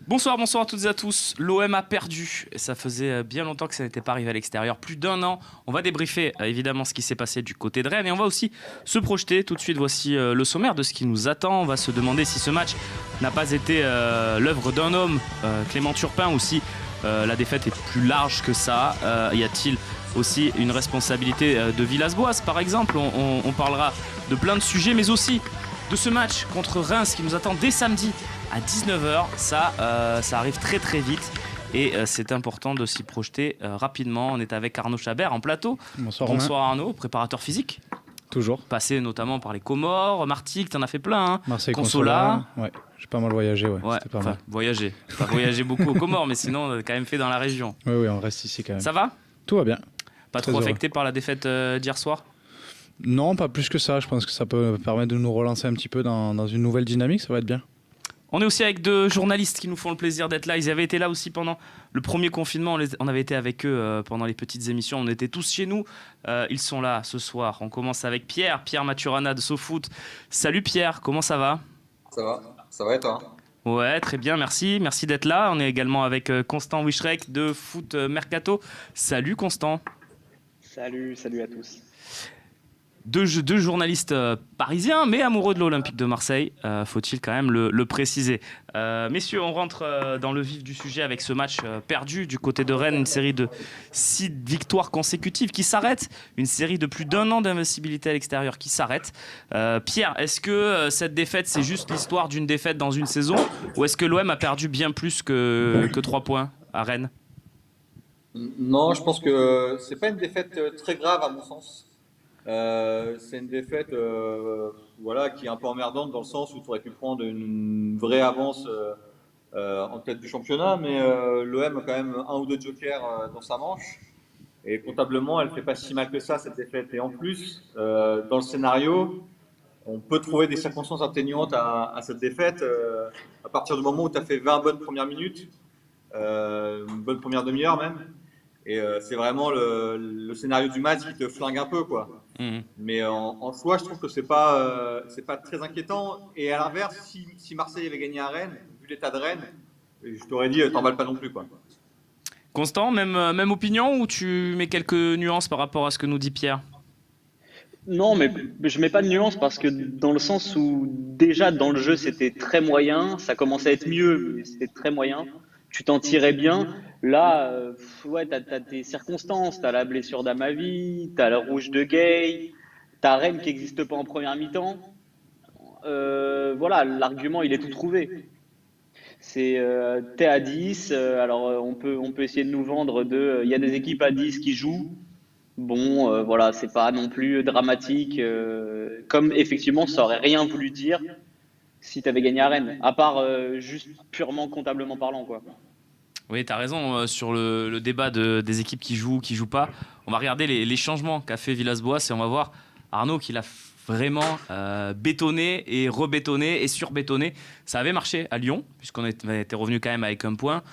Bonsoir à toutes et à tous. L'OM a perdu et ça faisait bien longtemps que ça n'était pas arrivé à l'extérieur. Plus d'un an. On va débriefer évidemment ce qui s'est passé du côté de Rennes et on va aussi se projeter. Tout de suite, voici le sommaire de ce qui nous attend. On va se demander si ce match n'a pas été l'œuvre d'un homme, Clément Turpin, ou si la défaite est plus large que ça. Y a-t-il aussi une responsabilité de Villas-Boas par exemple? On parlera de plein de sujets, mais aussi de ce match contre Reims qui nous attend dès samedi à 19h. Ça arrive très très vite et c'est important de s'y projeter rapidement. On est avec Arnaud Chabert en plateau. Bonsoir Arnaud, préparateur physique. Toujours. Passé notamment par les Comores, Martigues, t'en as fait plein. Hein. Marseille, Consola. Ouais, j'ai pas mal voyagé. Ouais, c'était pas mal. Voyager. Pas voyagé beaucoup aux Comores, mais sinon on a quand même fait dans la région. Oui, on reste ici quand même. Ça va? Tout va bien. Pas trop affecté par la défaite d'hier soir? Non, pas plus que ça. Je pense que ça peut permettre de nous relancer un petit peu dans une nouvelle dynamique. Ça va être bien. On est aussi avec deux journalistes qui nous font le plaisir d'être là. Ils avaient été là aussi pendant le premier confinement. On avait été avec eux pendant les petites émissions. On était tous chez nous. Ils sont là ce soir. On commence avec Pierre Maturana de SoFoot. Salut Pierre, comment ça va? Ça va et toi? Ouais, très bien, merci d'être là. On est également avec Constant Wishrek de Foot Mercato. Salut Constant. Salut à tous. Deux journalistes parisiens, mais amoureux de l'Olympique de Marseille, faut-il quand même le préciser. Messieurs, on rentre dans le vif du sujet avec ce match perdu du côté de Rennes, une série de 6 victoires consécutives qui s'arrête, une série de plus d'1 an d'invincibilité à l'extérieur qui s'arrête. Pierre, est-ce que cette défaite, c'est juste l'histoire d'une défaite dans une saison, ou est-ce que l'OM a perdu bien plus que 3 points à Rennes? Non, je pense que c'est pas une défaite très grave à mon sens. C'est une défaite qui est un peu emmerdante dans le sens où tu aurais pu prendre une vraie avance en tête du championnat, mais l'OM a quand même un ou deux jokers dans sa manche et comptablement elle fait pas si mal que ça cette défaite. Et en plus, dans le scénario, on peut trouver des circonstances atténuantes à cette défaite à partir du moment où tu as fait 20 bonnes premières minutes, une bonne première demi-heure même. Et c'est vraiment le scénario du match qui te flingue un peu, quoi. Mais en soi, je trouve que c'est pas très inquiétant. Et à l'inverse, si Marseille avait gagné à Rennes, vu l'état de Rennes, je t'aurais dit, t'emballes pas non plus, quoi. Constant, même opinion, ou tu mets quelques nuances par rapport à ce que nous dit Pierre? Non, mais je mets pas de nuance parce que dans le sens où déjà dans le jeu c'était très moyen, ça commençait à être mieux, mais c'était très moyen. Tu t'en tirais bien. Là, t'as tes circonstances, t'as la blessure d'Amavi, t'as le rouge de Gay, t'as Rennes qui n'existe pas en première mi-temps. L'argument il est tout trouvé. C'est t'es à 10, on peut essayer de nous vendre il y a des équipes à 10 qui jouent. Bon, c'est pas non plus dramatique, comme effectivement ça aurait rien voulu dire si tu avais gagné à Rennes, à part juste purement comptablement parlant, quoi. Oui, tu as raison sur le débat des équipes qui jouent pas. On va regarder les changements qu'a fait Villas-Boas et on va voir Arnaud qui l'a vraiment bétonné et rebétonné et surbétonné. Ça avait marché à Lyon, puisqu'on était revenu quand même avec un point.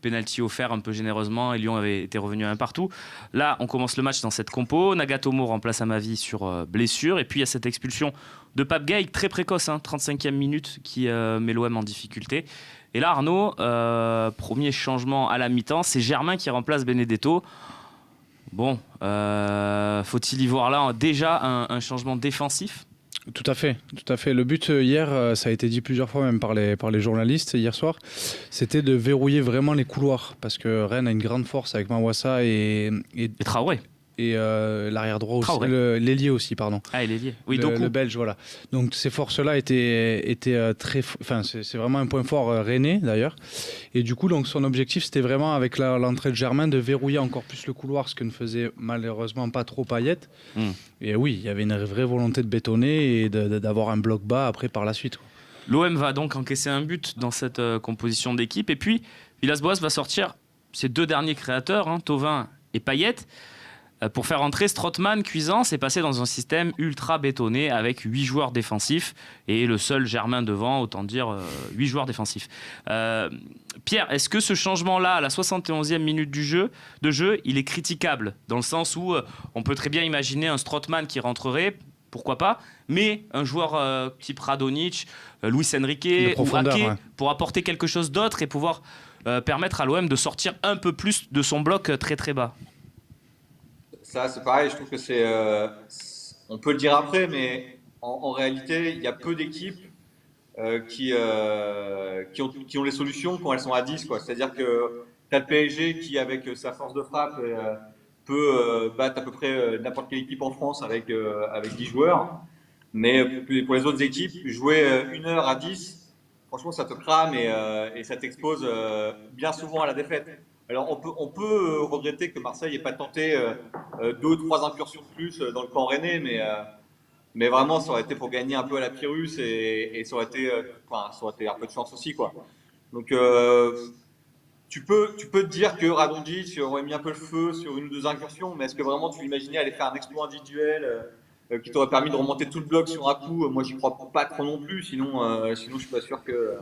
Penalty offert un peu généreusement et Lyon avait été revenu à un partout. Là, on commence le match dans cette compo. Nagatomo remplace Amavi sur blessure. Et puis, il y a cette expulsion de Pape Gay, très précoce, 35e minute, qui met l'OM en difficulté. Et là, Arnaud, premier changement à la mi-temps, c'est Germain qui remplace Benedetto. Bon, faut-il y voir là déjà un changement défensif ? Tout à fait. Le but hier, ça a été dit plusieurs fois même par les journalistes hier soir, c'était de verrouiller vraiment les couloirs parce que Rennes a une grande force avec Mawassa et Traoré. Et l'arrière droit aussi, l'ailier aussi, pardon. Ah, et l'ailier. Oui, le belge, voilà. Donc ces forces-là étaient très, enfin c'est vraiment un point fort rennais d'ailleurs. Et du coup, donc son objectif, c'était vraiment avec l'entrée de Germain de verrouiller encore plus le couloir, ce que ne faisait malheureusement pas trop Payet. Et oui, il y avait une vraie volonté de bétonner et d'avoir un bloc bas après par la suite. L'OM va donc encaisser un but dans cette composition d'équipe. Et puis, Villas-Boas va sortir ses deux derniers créateurs, Thauvin et Payet. Pour faire entrer Strootman, Cuisance, c'est passé dans un système ultra bétonné avec 8 joueurs défensifs et le seul Germain devant, autant dire 8 joueurs défensifs. Pierre, est-ce que ce changement-là, à la 71e minute de jeu, il est critiquable dans le sens où on peut très bien imaginer un Strootman qui rentrerait, pourquoi pas, mais un joueur type Radonjic, Luis Enrique De ou profondeur, Ake ouais. pour apporter quelque chose d'autre et pouvoir permettre à l'OM de sortir un peu plus de son bloc très très bas. Ça, c'est pareil, je trouve que on peut le dire après, mais en réalité, il y a peu d'équipes qui ont les solutions quand elles sont à 10, quoi. C'est-à-dire que tu as le PSG qui, avec sa force de frappe, peut battre à peu près n'importe quelle équipe en France avec 10 joueurs. Mais pour les autres équipes, jouer 1 heure à 10, franchement, ça te crame et ça t'expose bien souvent à la défaite. Alors, on peut regretter que Marseille n'ait pas tenté 2 ou 3 incursions de plus dans le camp rennais, mais vraiment, ça aurait été pour gagner un peu à la Pyrrhus et ça aurait été, ça aurait été un peu de chance aussi, quoi. Donc, tu peux te dire que Radonjic aurait mis un peu le feu sur 1 ou 2 incursions, mais est-ce que vraiment tu l'imaginais aller faire un exploit individuel qui t'aurait permis de remonter tout le bloc sur un coup? Moi, j'y crois pas trop non plus. Sinon, je suis pas sûr que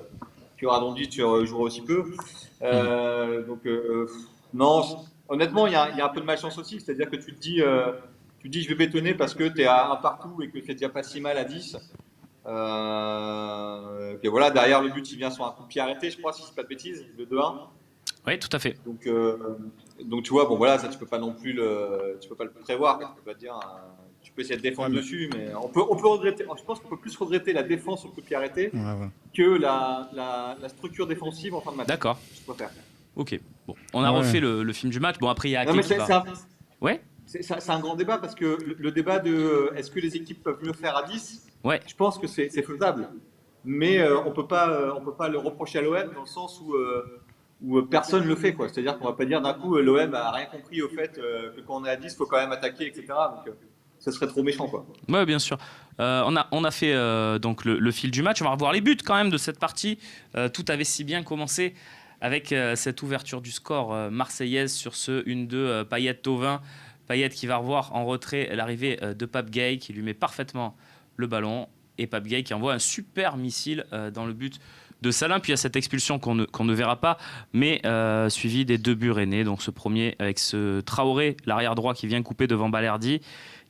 Radonjic jouerait aussi peu. Donc, non, honnêtement, il y a un peu de malchance aussi. C'est-à-dire que tu te dis, je vais bétonner parce que tu es à 1 partout et que c'est déjà pas si mal à 10. Que voilà, derrière le but, il vient sur un coup de pied arrêté, je crois, si je dis pas de bêtises, le 2-1. Oui, tout à fait. Donc tu vois, bon voilà, ça tu peux pas non plus tu peux pas le prévoir, tu peux pas te dire, tu peux essayer de défendre dessus, mais on peut regretter. Je pense qu'on peut plus regretter la défense au coup de pied arrêté que la structure défensive en fin de match. D'accord. Je préfère. Ok. Bon, on a refait le film du match. Bon, après il y a Non, Ake mais qui va. Ouais. c'est un grand débat parce que le débat de est-ce que les équipes peuvent mieux faire à 10, Ouais. je pense que c'est faisable. Mais on peut pas le reprocher à l'OM dans le sens où personne ne le fait, quoi. C'est-à-dire qu'on va pas dire d'un coup l'OM a rien compris au fait que quand on est à 10, il faut quand même attaquer, etc. Donc ça serait trop méchant, quoi. Ouais, bien sûr. On a fait donc le fil du match. On va revoir les buts quand même de cette partie. Tout avait si bien commencé avec cette ouverture du score marseillaise sur ce 1-2 Payet-Thauvin. Payet qui va revoir en retrait l'arrivée de Pape Gueye qui lui met parfaitement le ballon. Et Pape Gueye qui envoie un super missile dans le but de Salin. Puis il y a cette expulsion qu'on ne verra pas, mais suivi des 2 buts rennais. Donc ce premier avec ce Traoré, l'arrière droit qui vient couper devant Balerdi.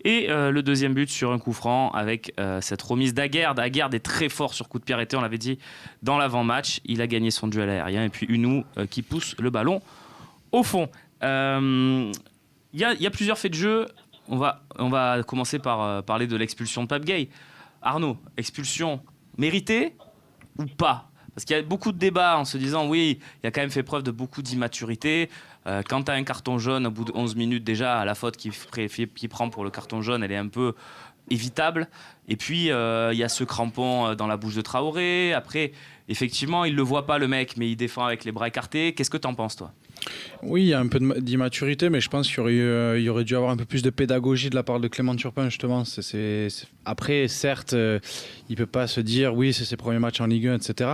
Et le deuxième but sur un coup franc avec cette remise d'Aguerd. Aguerd est très fort sur coup de pied arrêté, on l'avait dit dans l'avant-match. Il a gagné son duel aérien. Et puis Hunou qui pousse le ballon au fond. Il y a plusieurs faits de jeu. On va commencer par parler de l'expulsion de Pape Gueye. Arnaud, expulsion méritée ou pas? Parce qu'il y a beaucoup de débats en se disant oui, il a quand même fait preuve de beaucoup d'immaturité. Quand tu as un carton jaune au bout de 11 minutes déjà, la faute qu'il prend pour le carton jaune, elle est un peu évitable. Et puis, il y a ce crampon dans la bouche de Traoré. Après, effectivement, il ne le voit pas le mec, mais il défend avec les bras écartés. Qu'est-ce que tu en penses, toi? Oui, il y a un peu d'immaturité, mais je pense qu'il y aurait dû avoir un peu plus de pédagogie de la part de Clément Turpin, justement. Après, certes, il ne peut pas se dire, oui, c'est ses premiers matchs en Ligue 1, etc.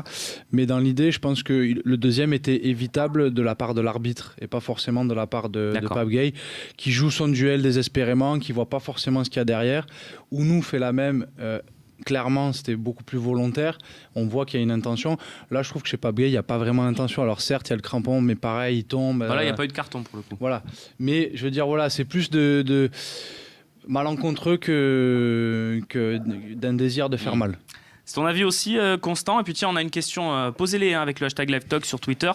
Mais dans l'idée, je pense que le deuxième était évitable de la part de l'arbitre et pas forcément de la part de Pape Gueye, qui joue son duel désespérément, qui ne voit pas forcément ce qu'il y a derrière. Ounou fait la même. Clairement, c'était beaucoup plus volontaire. On voit qu'il y a une intention. Là, je trouve que chez Pape Gueye, il n'y a pas vraiment d'intention. Alors certes, il y a le crampon, mais pareil, il tombe. Voilà, il n'y a pas eu de carton pour le coup. Voilà. Mais je veux dire, voilà, c'est plus de malencontreux que d'un désir de faire mal. C'est ton avis aussi, Constant. Et puis tiens, on a une question, posez-les avec le hashtag LiveTalk sur Twitter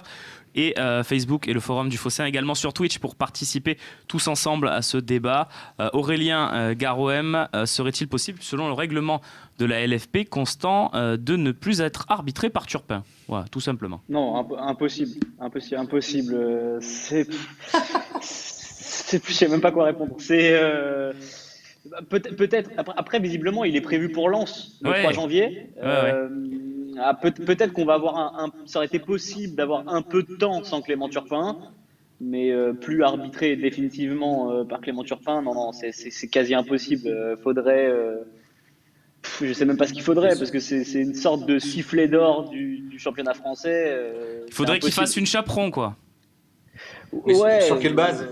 et Facebook et le forum du Phocéen également sur Twitch pour participer tous ensemble à ce débat. Aurélien Garoem, serait-il possible, selon le règlement de la LFP, Constant, de ne plus être arbitré par Turpin? Voilà, tout simplement. Non, impossible. Je sais même pas quoi répondre. Peut-être. Après, visiblement, il est prévu pour Lens le 3 janvier. Peut-être qu'on va avoir ça aurait été possible d'avoir un peu de temps sans Clément Turpin, mais plus arbitré définitivement par Clément Turpin. Non, c'est quasi impossible. Faudrait. Je sais même pas ce qu'il faudrait parce que c'est une sorte de sifflet d'or du championnat français. Il faudrait qu'il fasse une chaperon, quoi. Ouais. Sur quelle base?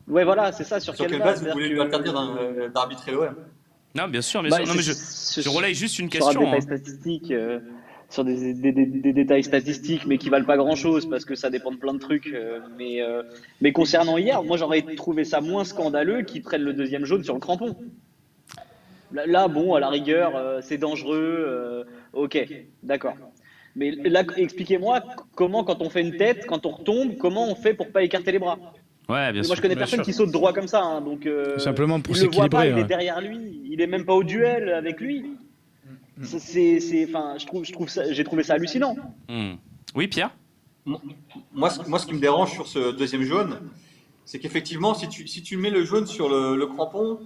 Ouais, voilà, c'est ça. Sur quelle base vous voulez lui interdire d'arbitrer l'OM? Non, bien sûr. Non, mais je relaye juste une question. Sur des détails statistiques, sur des détails statistiques, mais qui valent pas grand-chose parce que ça dépend de plein de trucs. Mais concernant hier, moi j'aurais trouvé ça moins scandaleux qu'ils prennent le deuxième jaune sur le crampon. Là, bon, à la rigueur, c'est dangereux. Ok, d'accord. Mais là, expliquez-moi comment, quand on fait une tête, quand on retombe, comment on fait pour pas écarter les bras? Ouais, bien Moi, sûr. je connais Bien personne sûr. qui saute droit comme ça, hein, donc Simplement pour il le voit pas, s'équilibrer. il est Ouais. derrière lui, il est même pas au duel avec lui. Enfin, j'ai trouvé ça hallucinant. Hmm. Oui, Pierre? Moi, ce qui me dérange sur ce deuxième jaune, c'est qu'effectivement, si tu mets le jaune sur le crampon,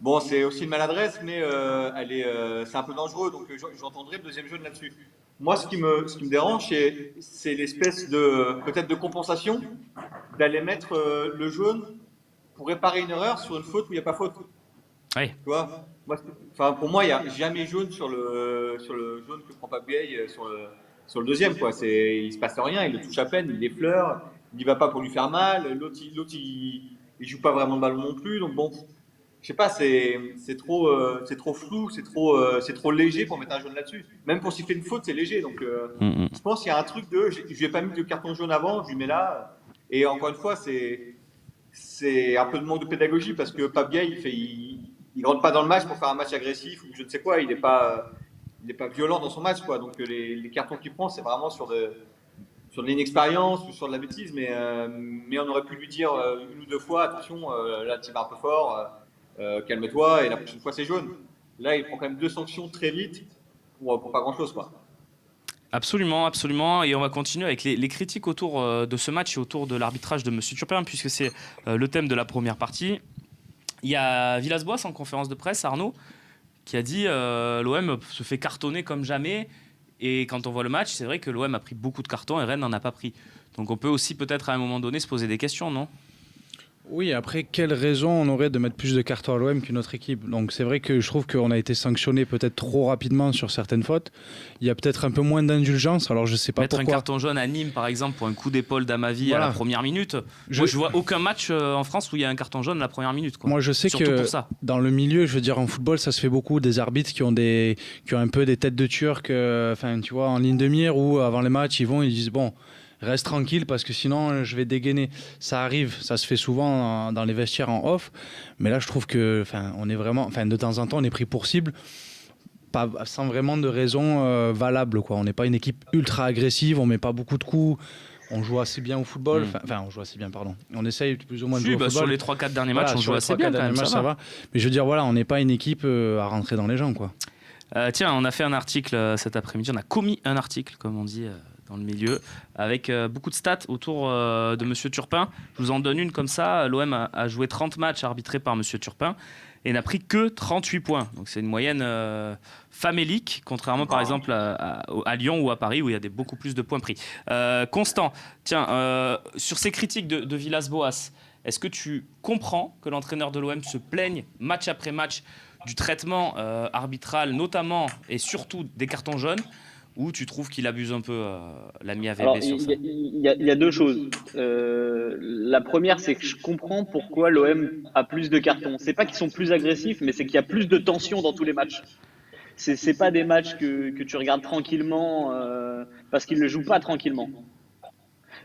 bon, c'est aussi une maladresse, mais c'est un peu dangereux, donc j'entendrai le deuxième jaune là-dessus. Moi, ce qui me dérange, c'est l'espèce de, peut-être de compensation, d'aller mettre le jaune pour réparer une erreur sur une faute où il n'y a pas faute. Oui. Tu vois? Enfin, pour moi, il n'y a jamais jaune sur le jaune que prend Pape-Gay sur le deuxième, quoi. Il se passe rien, il le touche à peine, il l'effleure, il n'y va pas pour lui faire mal, il joue pas vraiment de ballon non plus, donc bon, je sais pas, c'est trop flou, c'est trop léger pour mettre un jaune là-dessus. Même pour s'il fait une faute, c'est léger, donc Hmm, hmm. je pense qu'il y a un truc je lui ai pas mis de carton jaune avant, je lui mets là, et encore une fois, c'est un peu de manque de pédagogie parce que Pape Gay, il rentre pas dans le match pour faire un match agressif ou je ne sais quoi, il est pas violent dans son match, quoi. Donc les cartons qu'il prend, c'est vraiment sur de l'inexpérience ou sur de la bêtise, mais on aurait pu lui dire une ou deux fois, attention, là tu vas un peu fort, calme-toi et la prochaine fois c'est jaune. Là, il prend quand même deux sanctions très vite pour pas grand-chose, quoi. Absolument, absolument. Et on va continuer avec les critiques autour de ce match et autour de l'arbitrage de Monsieur Turpin, puisque c'est le thème de la première partie. Il y a Villas-Boas en conférence de presse, Arnaud, qui a dit l'OM se fait cartonner comme jamais. Et quand on voit le match, c'est vrai que l'OM a pris beaucoup de cartons et Rennes n'en a pas pris. Donc on peut aussi peut-être à un moment donné se poser des questions, non? Oui, après, quelle raison on aurait de mettre plus de cartons à l'OM qu'une autre équipe? Donc c'est vrai que je trouve qu'on a été sanctionné peut-être trop rapidement sur certaines fautes. Il y a peut-être un peu moins d'indulgence, alors je sais pas Mettre pourquoi. un carton jaune à Nîmes, par exemple, pour un coup d'épaule d'Amavi à Voilà. la première minute. Moi, je vois aucun match en France où il y a un carton jaune à la première minute, quoi. Moi, je sais Surtout que pour ça. dans le milieu, je veux dire, en football, ça se fait beaucoup, des arbitres qui ont un peu des têtes de Turcs, enfin, tu vois, en ligne de mire, où avant les matchs, ils disent, bon, reste tranquille parce que sinon, je vais dégainer. Ça arrive, ça se fait souvent dans les vestiaires en off, mais là, je trouve que, enfin, on est vraiment, enfin, de temps en temps, on est pris pour cible. Pas, sans vraiment de raison valable, quoi. On n'est pas une équipe ultra agressive, on met pas beaucoup de coups, on joue assez bien au football, enfin on joue assez bien, pardon. On essaye plus ou moins de jouer au football. Sur les 3-4 derniers Voilà, matchs, on sur joue les assez bien 3-4 quand même, derniers matchs, ça va. Mais je veux dire, voilà, on n'est pas une équipe à rentrer dans les gens, quoi. Tiens, on a fait un article cet après-midi, on a commis un article, comme on dit dans le milieu, avec beaucoup de stats autour de Monsieur Turpin. Je vous en donne une comme ça. L'OM a joué 30 matchs arbitrés par Monsieur Turpin et n'a pris que 38 points. Donc c'est une moyenne famélique, contrairement par exemple à Lyon ou à Paris où il y a beaucoup plus de points pris. Constant, tiens, sur ces critiques de Villas-Boas, est-ce que tu comprends que l'entraîneur de l'OM se plaigne match après match du traitement arbitral, notamment et surtout des cartons jaunes, ou tu trouves qu'il abuse un peu l'ami Alors, AVB sur ça? il y a deux choses. La première, c'est que je comprends pourquoi l'OM a plus de cartons. C'est pas qu'ils sont plus agressifs, mais c'est qu'il y a plus de tension dans tous les matchs. C'est pas des matchs que tu regardes tranquillement parce qu'ils ne jouent pas tranquillement.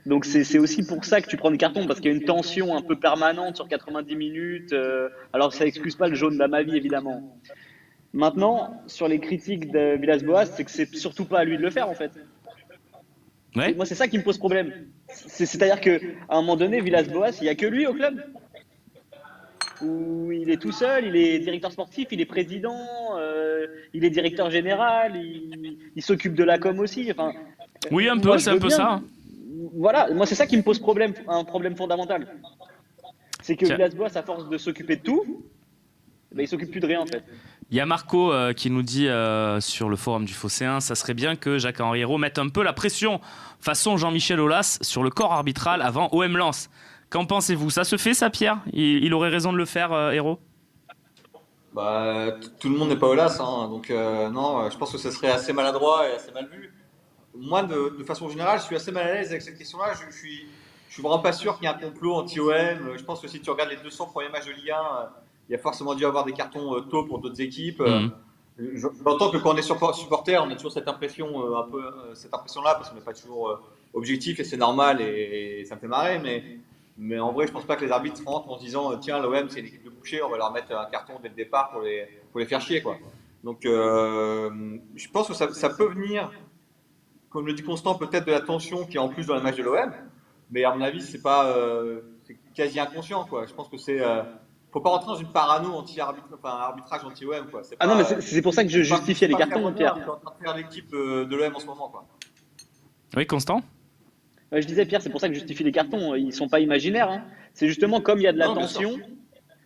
Donc c'est aussi pour ça que tu prends des cartons, parce qu'il y a une tension un peu permanente sur 90 minutes. Alors ça excuse pas le jaune d'Amavi, évidemment. Maintenant, sur les critiques de Villas-Boas, c'est que c'est surtout pas à lui de le faire, en fait. Ouais. Moi, c'est ça qui me pose problème. C'est-à-dire qu'à un moment donné, Villas-Boas, il n'y a que lui au club. Où il est tout seul, il est directeur sportif, il est président, il est directeur général, il s'occupe de la com aussi. Enfin, Oui, un peu, moi, c'est un peu ça. Hein. Voilà, moi c'est ça qui me pose problème, un problème fondamental. C'est que Tiens. Villas-Boas, à force de s'occuper de tout, ben, il s'occupe plus de rien en fait. Il y a Marco qui nous dit sur le forum du Phocéen, ça serait bien que Jacques-Henri Hérault mette un peu la pression façon Jean-Michel Aulas sur le corps arbitral avant OM Lens. Qu'en pensez-vous? Ça se fait ça, Pierre? Il aurait raison de le faire, Hérault? Bah, tout le monde n'est pas Olas, hein, donc non, je pense que ce serait assez maladroit et assez mal vu. Moi, de façon générale, je suis assez mal à l'aise avec cette question-là. Je suis vraiment pas sûr qu'il y ait un complot anti-OM. Je pense que si tu regardes les 200 premiers matchs de Ligue 1, il y a forcément dû avoir des cartons tôt pour d'autres équipes. J'entends que quand on est supporter, on a toujours cette impression, cette impression-là, parce qu'on n'est pas toujours objectif et c'est normal et ça me fait marrer. Mais en vrai, je pense pas que les arbitres rentrent en se disant tiens, l'OM c'est une équipe de boucher, on va leur mettre un carton dès le départ faut les faire chier, quoi. Donc, je pense que ça peut venir, comme le dit Constant, peut-être de la tension qui est en plus dans le match de l'OM, mais à mon avis, c'est quasi inconscient, quoi. Je pense que faut pas rentrer dans une parano arbitrage anti-OM, quoi. Ah non, mais c'est pour ça que je justifiais les cartons, Pierre. Tu es en train de faire l'équipe de l'OM en ce moment, quoi. Oui, Constant? Je disais, Pierre, c'est pour ça que je justifie les cartons. Ils sont pas imaginaires, hein. C'est justement comme il y a de la Non, bien sûr. tension,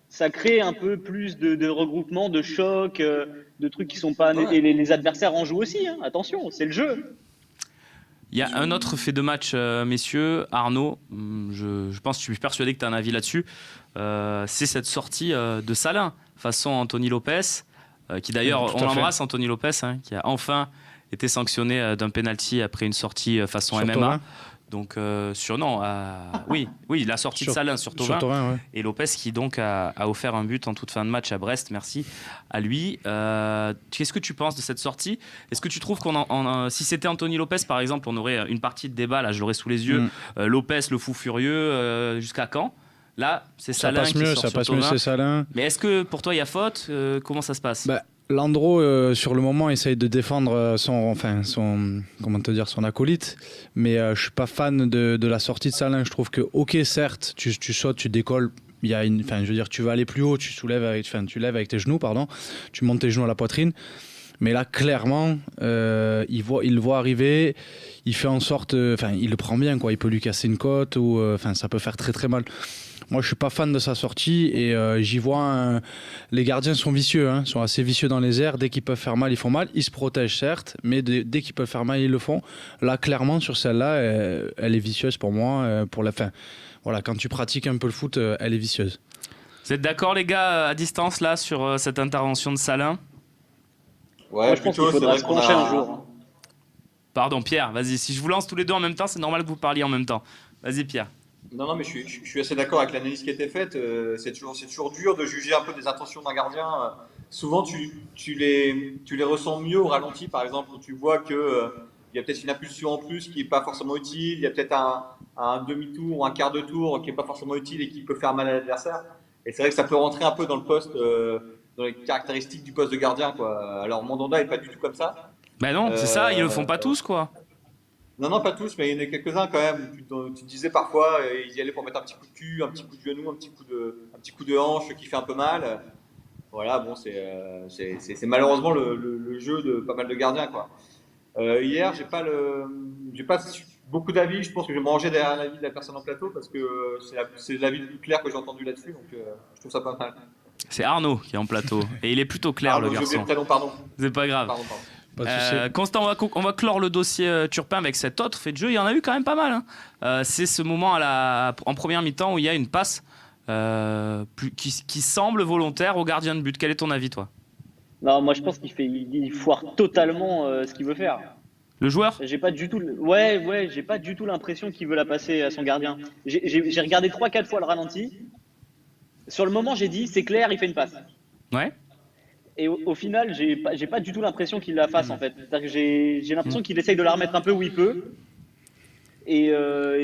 ça crée un peu plus de regroupement, de choc, de trucs qui sont pas. Ouais. Et les adversaires en jouent aussi, hein. Attention, c'est le jeu. Il y a un autre fait de match, messieurs. Arnaud, je pense que je suis persuadé que tu as un avis là-dessus. C'est cette sortie de Salin façon Anthony Lopez, qui d'ailleurs, Tout à on fait. l'embrasse, Anthony Lopez, hein, qui a enfin été sanctionné d'un penalty après une sortie façon Sur MMA. Thauvin. Donc, oui, la sortie de Sur- Salin sur Sur Thauvin. Thauvin, ouais. Et Lopez qui donc a offert un but en toute fin de match à Brest, merci à lui. Qu'est-ce que tu penses de cette sortie? Est-ce que tu trouves si c'était Anthony Lopez par exemple, on aurait une partie de débat, là je l'aurais sous les yeux, Lopez le fou furieux, jusqu'à quand? Là c'est Ça Salin passe qui mieux, sort ça sur passe mieux, Thauvin. c'est Salin. Mais est-ce que pour toi il y a faute? Comment ça se passe? Bah, Landreau, sur le moment, essaye de défendre son acolyte, mais je suis pas fan de la sortie de Salin. Je trouve que, ok, certes, tu sautes, tu décolles. Je veux dire, tu vas aller plus haut, tu lèves avec tes genoux, pardon, tu montes tes genoux à la poitrine. Mais là, clairement, il le voit arriver, il fait en sorte, il le prend bien, quoi. Il peut lui casser une côte ou, ça peut faire très très mal. Moi, je suis pas fan de sa sortie et j'y vois. Les gardiens sont vicieux, hein, sont assez vicieux dans les airs. Dès qu'ils peuvent faire mal, ils font mal. Ils se protègent certes, mais dès qu'ils peuvent faire mal, ils le font. Là, clairement, sur celle-là, elle est vicieuse pour moi. Pour la fin, voilà, quand tu pratiques un peu le foot, elle est vicieuse. Vous êtes d'accord les gars à distance là sur cette intervention de Salin? Ouais, Moi, je pense qu'il plutôt, c'est faudra vrai se qu'on pencher a- un jour, hein. Pardon Pierre, vas-y, si je vous lance tous les deux en même temps, c'est normal que vous parliez en même temps. Vas-y Pierre. Non, mais je suis assez d'accord avec l'analyse qui a été faite. C'est toujours dur de juger un peu des intentions d'un gardien. Souvent, tu les ressens mieux au ralenti, par exemple, où tu vois que il y a peut-être une impulsion en plus qui n'est pas forcément utile. Il y a peut-être un demi-tour ou un quart de tour qui n'est pas forcément utile et qui peut faire mal à l'adversaire. Et c'est vrai que ça peut rentrer un peu dans le poste, dans les caractéristiques du poste de gardien, quoi. Alors, Mandanda n'est pas du tout comme ça. Ben non, c'est ça, ils le font pas tous quoi. Non, pas tous, mais il y en a quelques-uns quand même. Tu te disais parfois, ils y allaient pour mettre un petit coup de cul, un petit coup de genou, un petit coup de hanche qui fait un peu mal. Voilà, bon, c'est malheureusement le jeu de pas mal de gardiens, quoi. Hier, j'ai pas beaucoup d'avis. Je pense que je vais me ranger derrière l'avis de la personne en plateau parce que c'est l'avis le plus clair que j'ai entendu là-dessus, donc je trouve ça pas mal. C'est Arnaud qui est en plateau. Et il est plutôt clair, Pardon, le j'ai oublié garçon. le prénom, pardon. C'est pas grave. Pardon. Pas de souci. Constant, on va clore le dossier Turpin avec cet autre fait de jeu. Il y en a eu quand même pas mal, hein. C'est ce moment en première mi-temps où il y a une passe qui semble volontaire au gardien de but. Quel est ton avis, toi? Non, moi, je pense il foire totalement ce qu'il veut faire. Le joueur? J'ai pas du tout, j'ai pas du tout l'impression qu'il veut la passer à son gardien. J'ai regardé 3-4 fois le ralenti. Sur le moment, j'ai dit, c'est clair, il fait une passe. Ouais. Et au final, j'ai pas du tout l'impression qu'il la fasse en fait. C'est-à-dire que j'ai l'impression qu'il essaye de la remettre un peu où il peut. Et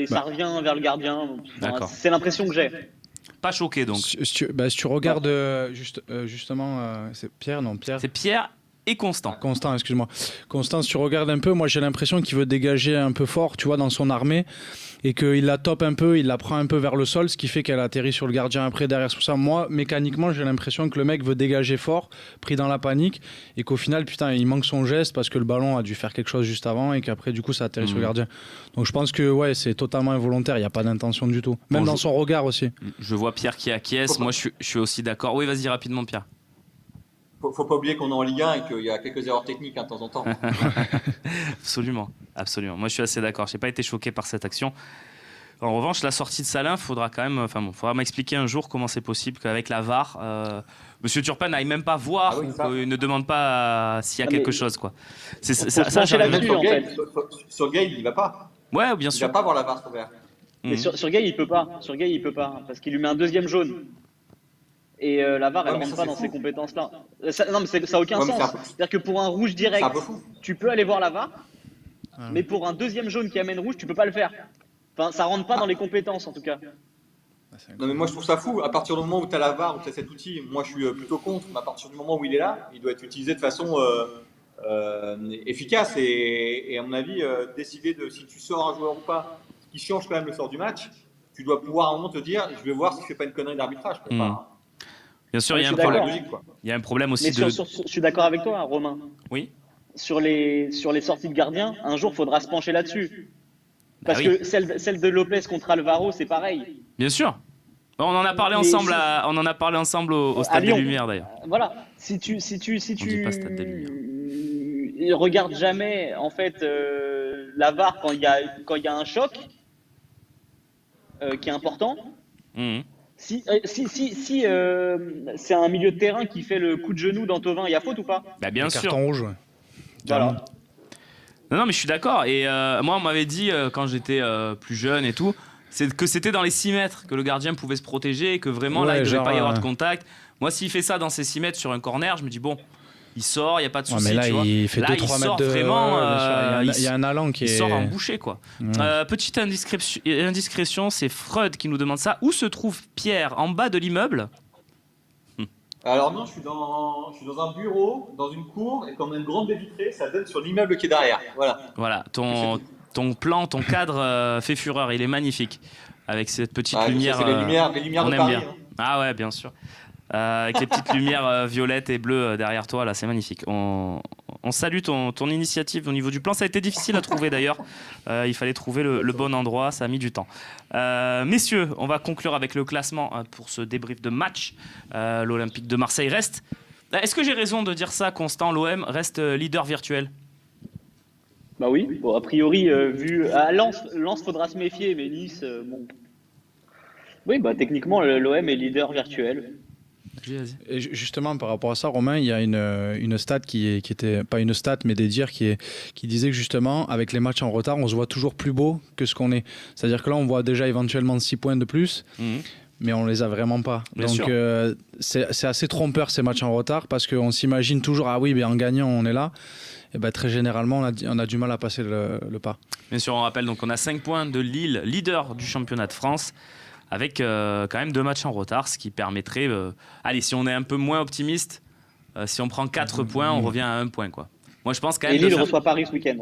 ça revient vers le gardien. Enfin, D'accord. c'est l'impression que j'ai. Pas choqué donc. Si tu regardes justement, c'est Pierre, non Pierre. C'est Pierre et Constant. Constant, excuse-moi. Constant, si tu regardes un peu, moi j'ai l'impression qu'il veut dégager un peu fort, tu vois, dans son armée, et qu'il la tope un peu, il la prend un peu vers le sol, ce qui fait qu'elle atterrit sur le gardien après, derrière tout ça. Moi, mécaniquement, j'ai l'impression que le mec veut dégager fort, pris dans la panique, et qu'au final, putain, il manque son geste parce que le ballon a dû faire quelque chose juste avant, et qu'après, du coup, ça atterrit sur le gardien. Donc je pense que ouais, c'est totalement involontaire, il n'y a pas d'intention du tout. Même dans son regard aussi. Je vois Pierre qui acquiesce. Moi, je suis aussi d'accord. Oui, vas-y rapidement, Pierre. Faut pas oublier qu'on est en Ligue 1 et qu'il y a quelques erreurs techniques, hein, de temps en temps. Absolument, absolument. Moi, je suis assez d'accord. J'ai pas été choqué par cette action. En revanche, la sortie de Salin, faudra m'expliquer un jour comment c'est possible qu'avec la VAR, Monsieur Turpin n'aille même pas voir, Ah oui, ça. ou qu'il ne demande pas s'il y a Ah, mais- quelque chose, quoi. Faut se pencher j'arrive- là-dessus. Sur en Gay, fait. sur Gay, il y va pas. Ouais, bien Il sûr. va pas voir la VAR sur vert. Mais Mhm. sur Gay, il peut pas. Sur Gay, il peut pas. Parce qu'il lui met un deuxième jaune. Et la VAR, elle Ouais, mais rentre ça, pas c'est dans fou. ces compétences-là. Non, mais ça n'a aucun Ouais, mais sens. c'est un peu- C'est-à-dire que pour un rouge C'est direct, un peu fou. tu peux aller voir la VAR, mais pour un deuxième jaune qui amène rouge, tu peux pas le faire. Enfin, ça rentre pas dans les compétences en tout cas. Non, mais moi je trouve ça fou. À partir du moment où tu as la VAR, où tu as cet outil, moi je suis plutôt contre, mais à partir du moment où il est là, il doit être utilisé de façon efficace et à mon avis, décider de si tu sors un joueur ou pas, ce qui change quand même le sort du match, tu dois pouvoir à un moment te dire je vais voir si je fais pas une connerie d'arbitrage. Quoi. Enfin, Bien sûr, Ouais, il y a je un suis problème. d'accord. logique, quoi. Il y a un problème aussi Mais de. je suis d'accord avec toi, Romain. Oui. Sur les sorties de gardiens, un jour, il faudra se pencher là-dessus. Bah Parce oui. que celle de Lopez contre Alvaro, c'est pareil. Bien sûr. On en a parlé Mais ensemble. si- On en a parlé ensemble au À Stade des Lyon. Lumières d'ailleurs. Voilà. Si tu dit pas Stade des regardes jamais en fait la VAR quand il y a un choc qui est important. Mhm. Si c'est un milieu de terrain qui fait le coup de genou d'Antovin, il y a faute ou pas? Bah bien Un sûr. carton rouge. Ouais. Voilà. Non, mais je suis d'accord. Et moi, on m'avait dit quand j'étais plus jeune et tout, que c'était dans les 6 mètres que le gardien pouvait se protéger et que vraiment là, Ouais, il ne devait genre, pas y avoir de contact. Moi, s'il fait ça dans ces 6 mètres sur un corner, je me dis, bon, il sort, il n'y a pas de Ouais, souci. mais là, tu vois. il fait Là, 2-3 il mètres sort de. vraiment. Ouais, bien sûr. Il y a un allant qui il est. sort en bouchée, quoi. Ouais. Petite indiscrétion, c'est Freud qui nous demande ça. Où se trouve Pierre? En bas de l'immeuble? Alors non, je suis dans un bureau, dans une cour, et comme on a une grande baie vitrée, ça donne sur l'immeuble qui est derrière. Voilà. Voilà, Et c'est ton plan, ton cadre fait fureur. Il est magnifique. Avec cette petite Ah, lumière. ça, c'est les lumières On de aime Paris. bien. Hein. Ah ouais, bien sûr. Avec les petites lumières violettes et bleues derrière toi, là, c'est magnifique. On salue ton initiative au niveau du plan. Ça a été difficile à trouver d'ailleurs. Il fallait trouver le bon endroit, ça a mis du temps. Messieurs, on va conclure avec le classement pour ce débrief de match. L'Olympique de Marseille reste. Est-ce que j'ai raison de dire ça, Constant? L'OM reste leader virtuel? Bah oui. Bon, a priori, vu à Lens, faudra se méfier, mais Nice, bon. Oui, bah techniquement, l'OM est leader virtuel. Et justement, par rapport à ça, Romain, il y a une stat qui était pas une stat, mais des dires qui disait que justement, avec les matchs en retard, on se voit toujours plus beau que ce qu'on est. C'est-à-dire que là, on voit déjà éventuellement 6 points de plus, mais on les a vraiment pas. Bien Donc, sûr. c'est assez trompeur ces matchs en retard parce qu'on s'imagine toujours, ah oui, ben, en gagnant, on est là. Et ben, très généralement, on a du mal à passer le pas. Bien sûr, on rappelle, donc on a 5 points de Lille, leader du championnat de France, avec quand même 2 matchs en retard, ce qui permettrait, allez, si on est un peu moins optimiste, si on prend 4 points, on revient à 1 point, quoi. Moi, je pense quand même Et de Lille faire... reçoit Paris ce week-end.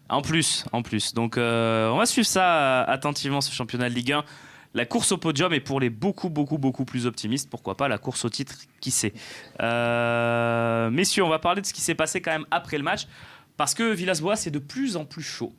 En plus. Donc, on va suivre ça attentivement, ce championnat de Ligue 1. La course au podium est pour les beaucoup plus optimistes. Pourquoi pas la course au titre, qui sait. Messieurs, on va parler de ce qui s'est passé quand même après le match, parce que Villas-Boas est de plus en plus chaud.